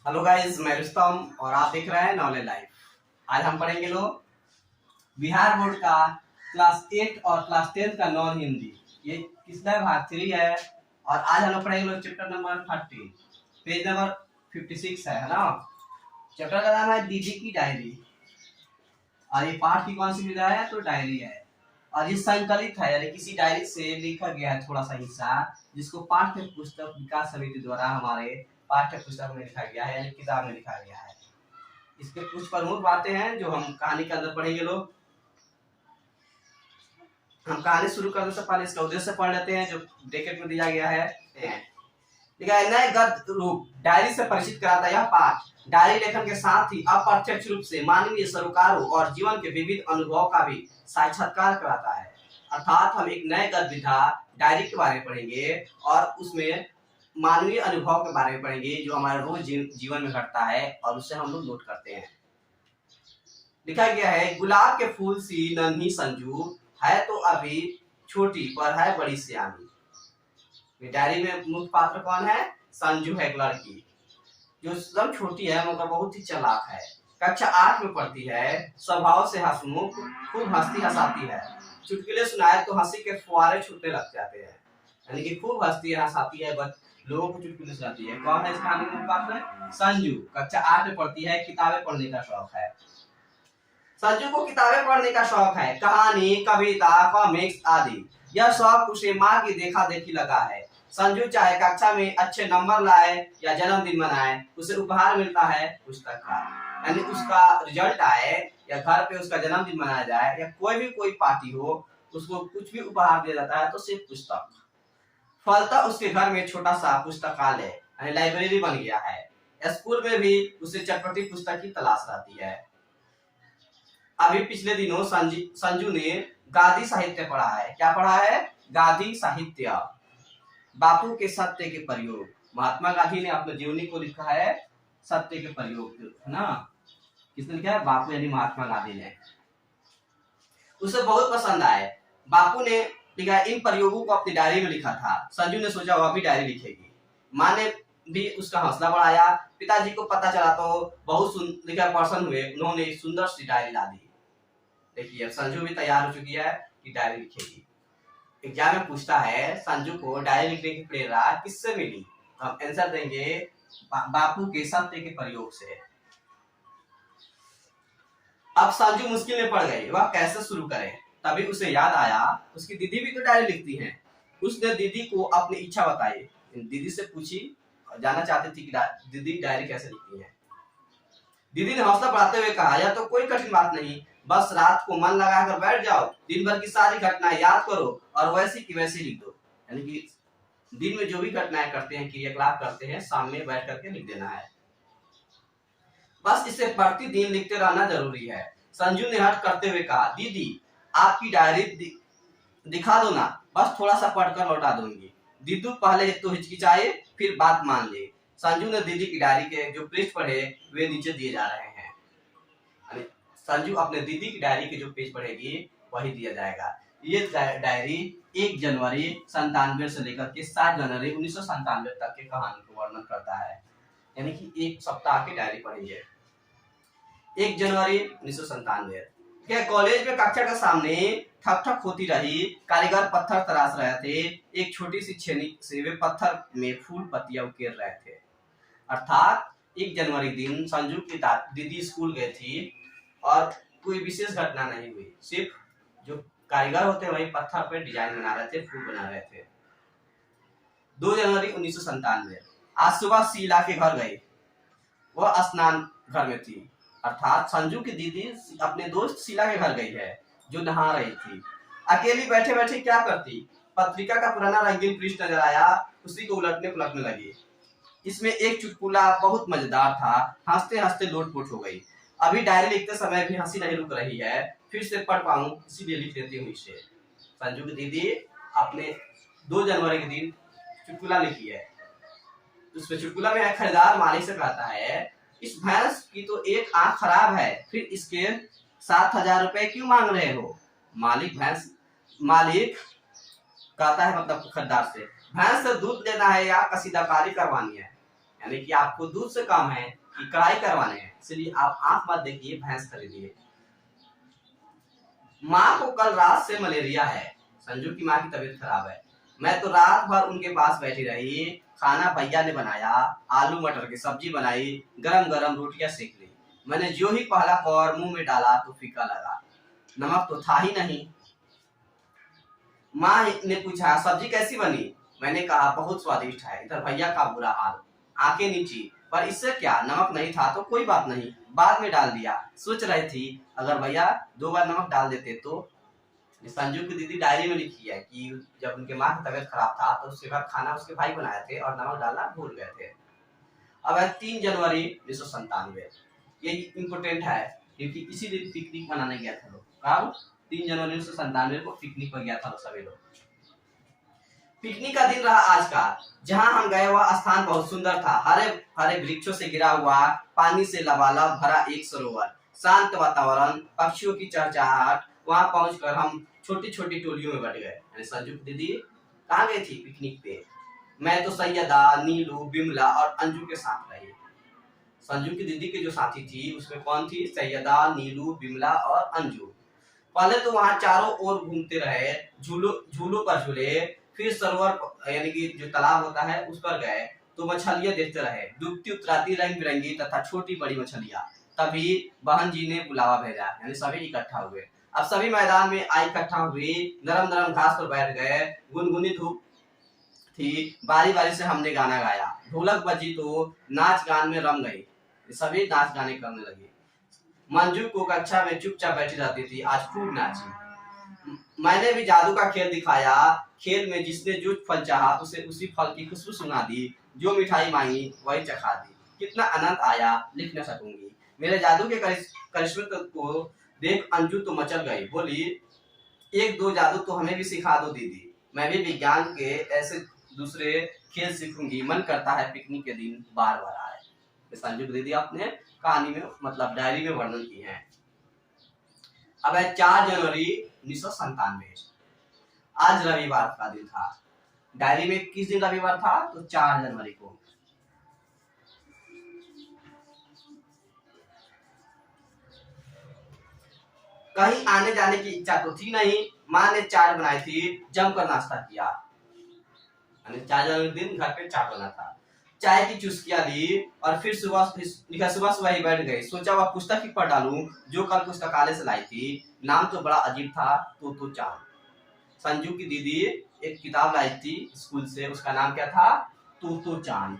Hello guys, मैं रुस्तम और आप देख रहे हैं नॉलेज लाइफ। आज हम पढ़ेंगे लोग बिहार बोर्ड का क्लास 8 और क्लास 10 का नॉन हिंदी। ये किसका भाग 3 है। और आज हम लोग पढ़ेंगे लोग चैप्टर नंबर 30, पेज नंबर 56 है ना। चैप्टर का नाम है दीदी की डायरी। और ये पाठ की कौन सी विधा है, तो डायरी है। और ये संकलित है, यानी किसी डायरी से लिखा गया है थोड़ा सा हिस्सा, जिसको पाठ्य पुस्तक विकास समिति द्वारा हमारे पाठ्य पुस्तक में लिखा गया है, यानी किताब में लिखा गया है। इसके कुछ प्रमुख बातें हैं जो हम कहानी के अंदर पढ़ेंगे लोग। हम कहानी शुरू करने से पहले इसका उद्देश्य पढ़ लेते हैं जो ब्रैकेट में दिया गया है। ठीक है, नए गद्य रूप डायरी से परिचित कराता यह पाठ डायरी लेखन के साथ ही अप्रत्यक्ष रूप से मानवीय सरोकारों और जीवन के विविध अनुभवों का भी साक्षात्कार कराता है। अर्थात हम एक नए गद्य विधा डायरी के बारे में पढ़ेंगे और उसमें मानवीय अनुभव के बारे में पढ़ेंगे जो हमारे रोज जीवन में घटता है और उससे हम लोग नोट करते हैं। लिखा गया है, गुलाब के फूल सी नन्ही संजू है तो अभी छोटी पर है बड़ी सियानी। डायरी में मुख्य पात्र कौन है? संजू है, एक लड़की जो एकदम छोटी है मगर बहुत ही चालाक है। कक्षा 8 में पढ़ती है, स्वभाव से हंसमुख, खूब हंसती हंसाती है। चुटकुले सुनाए तो हंसी के फुहारे छूटने लग जाते हैं, यानी कि खूब हंसती है हंसाती है, बस लोगों को चुटकुले सुनाती है। कौन है इस कहानी में पात्र? संजू। कक्षा 8 में पढ़ती है, किताबें पढ़ने का शौक है। संजू को किताबें पढ़ने का शौक है, कहानी, कविता, कॉमिक्स आदि। यह शौक उसे माँ की देखा देखी लगा है। संजू चाहे कक्षा में अच्छे नंबर लाए या जन्मदिन मनाए, उसे उपहार मिलता है पुस्तक का। यानी उसका रिजल्ट आए या घर पे उसका जन्मदिन मनाया जाए या कोई पार्टी हो, उसको कुछ भी उपहार दिया जाता है तो सिर्फ पुस्तक। फलतः उसके घर में छोटा सा पुस्तकालय यानी लाइब्रेरी बन गया है। स्कूल में भी उसे चटपटी पुस्तक की तलाश रहती है। अभी पिछले दिनों संजू ने गांधी साहित्य पढ़ा है। क्या पढ़ा है? गांधी साहित्य, बापू के सत्य के प्रयोग। महात्मा गांधी ने अपने जीवनी को लिखा है सत्य के प्रयोग, है ना। किसने लिखा है? बापू यानी महात्मा गांधी ने। उसे बहुत पसंद आए। बापू ने लिखा इन प्रयोगों को अपनी डायरी में लिखा था। संजू ने सोचा वह भी डायरी लिखेगी। माँ ने भी उसका हौसला बढ़ाया। पिताजी को पता चला तो बहुत लिखा पर्सन हुए, उन्होंने सुंदर सी डायरी ला दी। देखिए, संजू भी तैयार हो चुकी है कि डायरी लिखेगी। एग्जाम में पूछता है संजू को डायरी लिखने की प्रेरणा किससे मिली? तो हम आंसर देंगे बापू के सत्य के प्रयोग से। अब संजू मुश्किल में पड़ गई, वह कैसे शुरू करे? तभी उसे याद आया उसकी दीदी भी तो डायरी लिखती हैं। उसने दीदी को अपनी इच्छा बताई, दीदी से पूछी, जानना चाहती थी कि दीदी डायरी कैसे लिखती है। दीदी ने हौसला बढ़ाते हुए कहा, यह तो कोई कठिन बात नहीं, बस रात को मन लगाकर बैठ जाओ, दिन भर की सारी घटनाएं याद करो और वैसी की वैसी लिख दो। यानी कि दिन में जो भी घटनाएं करते हैं, क्रियाकलाप करते हैं, सामने बैठ करके लिख देना है। बस इसे प्रतिदिन लिखते रहना जरूरी है। संजू ने हट करते हुए कहा, दीदी आपकी डायरी दिखा दो ना, बस थोड़ा सा पढ़कर लौटा दूंगी। दीदू पहले तो हिचकिचाए, फिर बात मान ली। संजू ने दीदी की डायरी के जो पेज पढ़े वे नीचे दिए जा रहे हैं। संजू अपने दीदी की डायरी के जो पेज पढ़ेगी वही दिया जाएगा। ये डायरी 1 जनवरी 97 से लेकर के 7 जनवरी 1997 तक के कहानी को वर्णन करता है। यानी कि एक सप्ताह की डायरी पढ़ेंगे। 1 जनवरी 1997। कॉलेज में कक्षा के सामने ठक ठक होती रही। कारीगर पत्थर तराश रहे थे। एक छोटी सी छेनी से वे पत्थर में फूल पत्तियां उकेर रहे थे। अर्थात 1 जनवरी दिन संजू की दीदी स्कूल गई थी और कोई विशेष घटना नहीं हुई, सिर्फ जो कारीगर होते हैं वही पत्थर पे डिजाइन बना रहे थे, फूल बना रहे थे। 2 जनवरी 1997। आज सुबह शीला के घर गई, वह स्नान घर में थी। अर्थात संजू की दीदी अपने दोस्त शीला के घर गई है जो नहा रही थी। अकेली बैठे बैठे क्या करती? पत्रिका का पुराना रंगीन पृष्ठ नजर आया, उसी को उलटने पुलटने लगी। इसमें एक चुटकुला बहुत मजेदार था, हंसते हंसते लोटपोट हो गई। अभी डायरी लिखते समय भी हंसी नहीं रुक रही है, फिर से पढ़ पाऊं इसीलिए लिख देती हूँ इसे। संजू की दीदी अपने 2 जनवरी के दिन चुटकुला लिखी है। उसमें चुटकुला में खरीदार मालिक से कहता है, इस भैंस की तो एक आंख खराब है, फिर इसके 7,000 रुपए क्यों मांग रहे हो? मालिक कहता है मतलब खरीदार से, भैंस से दूध लेना है या कसीदाकारी करवानी है? यानी कि आपको दूध से काम है कि कढ़ाई करवाने हैं, इसलिए आप आंख मत देखिए, भैंस खरीदिए। माँ को कल रात से मलेरिया है। संजू की माँ की तबीयत खराब है। मैं तो रात भर उनके पास बैठी रही। खाना भैया ने बनाया, आलू मटर की सब्जी बनाई, गरम गरम रोटियां सेक ली। मैंने जो ही पहला कौर मुंह में डाला तो फीका लगा, नमक तो था ही नहीं। माँ ने पूछा सब्जी कैसी बनी? मैंने कहा बहुत स्वादिष्ट है। इधर भैया का बुरा हाल, आंखें नीची, पर इससे क्या, नमक नहीं था तो कोई बात नहीं, बाद में डाल दिया। सोच रही थी अगर भैया 2 बार नमक डाल देते तो। संजू की दीदी डायरी में लिखी है कि जब उनके माँ की तबीयत खराब था तो उसके बाद खाना उसके भाई बनाए थे और नमक डालना भूल गए थे। अब है 3 जनवरी 1997। ये इम्पोर्टेंट है क्योंकि इसी दिन पिकनिक मनाने गया था लोग। कब? 3 जनवरी 1997 को पिकनिक पर गया था सभी लोग। पिकनिक का दिन रहा आज का। जहां हम गए वह स्थान बहुत सुंदर था। हरे हरे वृक्षों से घिरा हुआ, पानी से लबालब भरा एक सरोवर, शांत वातावरण, पक्षियों की चहचहाहट। वहां पहुंचकर हम छोटी छोटी टोलियों में बट गए। यानी संजू की दीदी कहाँ गई थी पिकनिक पे? मैं तो सैयदा, नीलू, बिमला और अंजू के साथ रही। संजू की दीदी की जो साथी थी उसमें कौन थी? सैयदा, नीलू, बिमला और अंजू। पहले तो वहां चारों ओर घूमते रहे, झूलों पर झूले, फिर सरोवर यानी कि जो तालाब होता है उस पर गए तो मछलियां देखते रहे, डूबती उतराती रंग बिरंगी तथा छोटी बड़ी मछलियां। तभी बहन जी ने बुलावा भेजा, यानी सभी इकट्ठा हुए। अब सभी मैदान में आई इकट्ठा हुई, नरम नरम घास पर बैठ गए। गुनगुनी धूप थी, बारी बारी से हमने गाना गाया। ढोलक बजी तो नाच गान में रम गई, सभी नाच गाने करने लगे। मंजू को कक्षा में चुपचाप बैठी रहती थी, आज खूब नाची। मैंने भी जादू का खेल दिखाया। खेल में जिसने जो फल चाहा उसे उसी फल की खुशबू सुना दी, जो मिठाई मांगी वही चखा दी। कितना आनंद आया लिख न सकूंगी। मेरे जादू के करिश्मे को देख अंजू तो मचल गई, बोली 1-2 जादू तो हमें भी सिखा दो दीदी, मैं भी विज्ञान के ऐसे दूसरे खेल सीखूंगी। मन करता है पिकनिक के दिन बार बार आए। संजू दीदी आपने कहानी में मतलब डायरी में वर्णन की है। अब है 4 जनवरी 1997। आज रविवार का दिन था। डायरी में किस दिन रविवार था? तो 4 जनवरी को। कहीं आने जाने की इच्छा तो थी नहीं। माँ ने चाय बनाई थी, जमकर नाश्ता किया। 4 जनवरी दिन घर पे चाय बना था। चाय की चुस्कियां ली और फिर सुबह ही बैठ गई। सोचा वह पुस्तक ही पढ़ डालूं जो कल पुस्तकालय से लाई थी। नाम तो बड़ा अजीब था, तो चांद। संजू की दीदी एक किताब लाई थी स्कूल से, उसका नाम क्या था? तो चांद।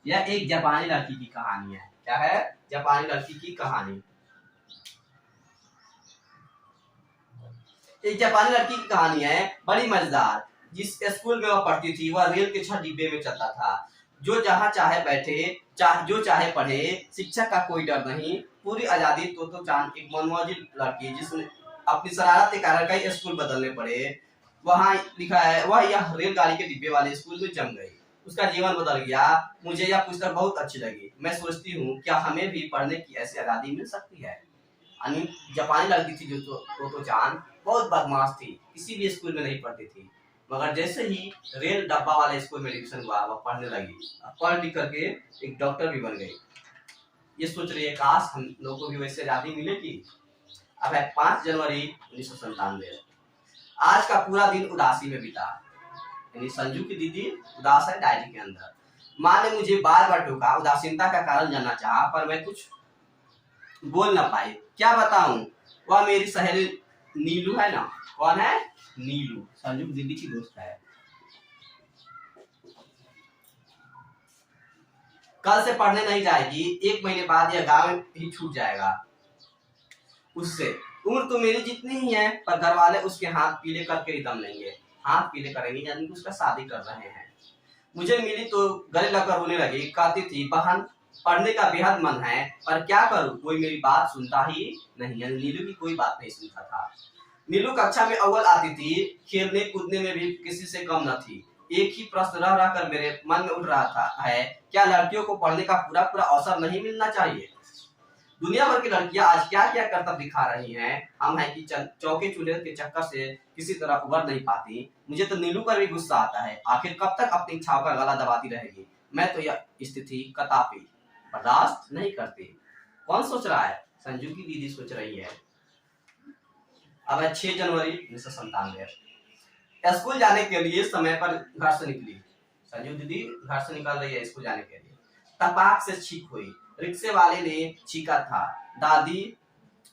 यह एक जापानी लड़की की कहानी है। क्या है? जापानी लड़की की कहानी। एक जापानी लड़की की कहानी है, बड़ी मजेदार। जिस स्कूल में वह पढ़ती थी वह रेल के 6 डिब्बे में चलता था। जो जहां चाहे बैठे, जो चाहे पढ़े, शिक्षक का कोई डर नहीं, पूरी आजादी। तो चांद एक मनमौजी लड़की जिसने अपनी शरारत के कारण कई स्कूल बदलने पड़े। वहां लिखा है वह यह रेलगाड़ी के डिब्बे वाले स्कूल में जम गई। उसका जीवन बदल गया। मुझे यह पुस्तक बहुत अच्छी लगी। मैं सोचती हूँ क्या हमें भी पढ़ने की ऐसी आजादी मिल सकती है। जापानी लड़की थी जो तो चांद बहुत बदमाश थी, किसी भी स्कूल में नहीं पढ़ती थी, मगर जैसे ही रेल डब्बा वाले स्कूल में एडमिशन हुआ वह पढ़ने लगी। पढ़ लिख करके एक डॉक्टर भी बन गई। ये सोच रही है काश हम लोगों को भी वैसे आजादी मिलेगी। अब है 5 जनवरी 1997। आज का पूरा दिन उदासी में बीता। यानी संजू की दीदी उदास है डायरी के अंदर। माँ ने मुझे बार बार टोका, उदासीनता का कारण जानना चाहा, पर मैं कुछ बोल ना पाई। क्या बताऊं? वह मेरी सहेली नीलू है ना। कौन है? नीलू, संजू दीदी की दोस्त है। कल से पढ़ने नहीं जाएगी। 1 महीने बाद यह गांव ही छूट जाएगा। उससे उम्र तो मेरी जितनी ही है, पर घर वाले उसके हाथ पीले करके ही दम लेंगे। हाथ पीले करेंगे यानी कि उसका शादी कर रहे हैं। मुझे मिली तो गले लगकर रोने लगी। कहती थी बहन पढ़ने का बेहद मन है, पर क्या करूं, कोई मेरी बात सुनता ही नहीं। यानी नीलू की कोई बात नहीं सुनता था। नीलू कक्षा में अव्वल आती थी, खेलने कूदने में भी किसी से कम न थी। एक ही प्रश्न रह रह कर मेरे मन में उठ रहा था है क्या लड़कियों को पढ़ने का पूरा पूरा अवसर नहीं मिलना चाहिए? दुनिया भर की लड़कियां आज क्या क्या करतब दिखा रही हैं। हम हैं कि चौके चूल्हे के चक्कर से किसी तरह उबर नहीं पाती। मुझे तो नीलू पर भी गुस्सा आता है। आखिर कब तक अपनी इच्छाओं का गला दबाती रहेगी? मैं तो यह स्थिति कदापि बर्दाश्त नहीं करती। कौन सोच रहा है? संजू की दीदी सोच रही है। अब है 6 जनवरी 1997। स्कूल जाने के लिए समय पर घर से निकली। संजू दीदी घर से निकल रही है स्कूल जाने के लिए। तपाक से छींक हुई। रिक्शे वाले ने छींका था। दादी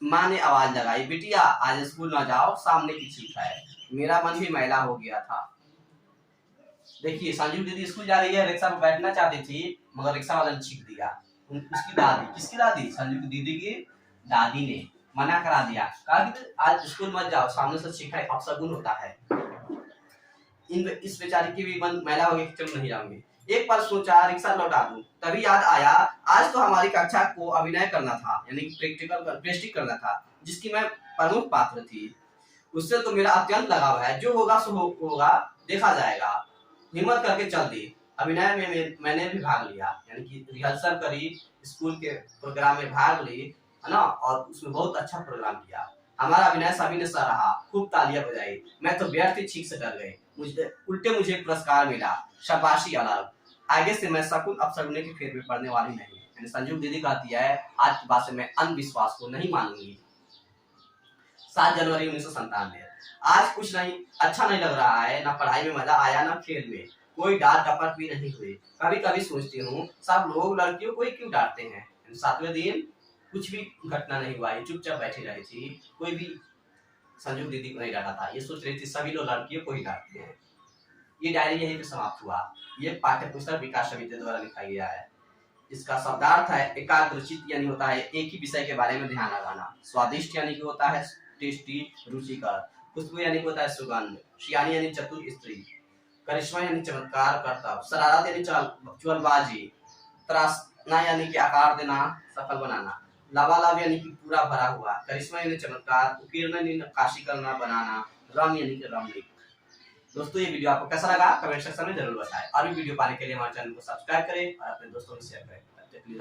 माँ ने आवाज लगाई, बिटिया आज स्कूल ना जाओ, सामने की छींक है। मेरा मन भी मैला हो गया था। देखिए संजू दीदी स्कूल जा रही है, रिक्शा में बैठना चाहती थी मगर रिक्शा वाला ने छींक दिया। उसकी दादी, किसकी दादी? संजू की दीदी की दादी ने मना करा दिया, कहा कि आज स्कूल मत जाओ, सामने से छींका है, अपशगुन होता है। इस बेचारी की भी मन मैला हो गया कि चलो नहीं जाऊंगी। एक बार सोचा रिक्शा लौटा दूं, तभी याद आया आज तो हमारी कक्षा को अभिनय करना था, यानी प्रेस्टिक करना था, जिसकी मैं प्रमुख पात्र थी। उससे तो मेरा अत्यंत लगाव है। जो होगा सो होगा, देखा जाएगा। हिम्मत करके चल दी। अभिनय में मैंने भी भाग लिया, यानी कि रिहर्सल करी, स्कूल के प्रोग्राम में भाग ली, है ना, और उसमें बहुत अच्छा प्रोग्राम किया। हमारा अभिनय सभी ने सराहा, खूब तालियां बजाई। मैं तो व्यर्थ ही छींक से डर गई। मुझे पुरस्कार मिला, शाबाशी अलग। आगे से मैं शकुन अपशगुन के फेर में पड़ने वाली नहीं। यानी संजू दीदी कहती है आज की बात से मैं अंधविश्वास को नहीं मानूंगी। 7 जनवरी 1997। आज कुछ नहीं अच्छा नहीं लग रहा है, ना पढ़ाई में मजा आया ना खेल में। कोई डांट डपट भी नहीं हुई। कभी कभी सोचती हूँ सब लोग लड़कियों को ही क्यों डांटते हैं। 7वें दिन कुछ भी घटना नहीं हुआ, चुपचाप बैठी रही थी, कोई भी संजू दीदी को नहीं डांटा था। ये सोच रही थी सभी लोग लड़कियों को ही डांटते हैं। ये डायरी यहीं पे समाप्त हुआ। ये पाठ्य पुस्तक विकास समिति द्वारा लिखा गया है। इसका शब्दार्थ है एकाग्रचित, यानी होता है एक ही विषय के बारे में ध्यान लगाना। स्वादिष्ट यानी कि होता है टेस्टी, रुचिकर। खुशबू यानी कि होता है सुगंध। शियानी यानी चतुर स्त्री। करिश्मा यानी चमत्कार, कर्तव्य। शरारत यानी चुलबाजी। त्रासना यानी कि आकार देना, सफल बनाना। लबालब यानी कि पूरा भरा हुआ। करिश्मा यानी चमत्कार। उत्कीर्ण यानी नक्काशी करना, बनाना। रम यानी कि रमणीक। दोस्तों ये वीडियो आपको कैसा लगा कमेंट सेक्शन में जरूर बताएं। और भी वीडियो पाने के लिए हमारे चैनल को सब्सक्राइब करें और अपने दोस्तों में शेयर करें।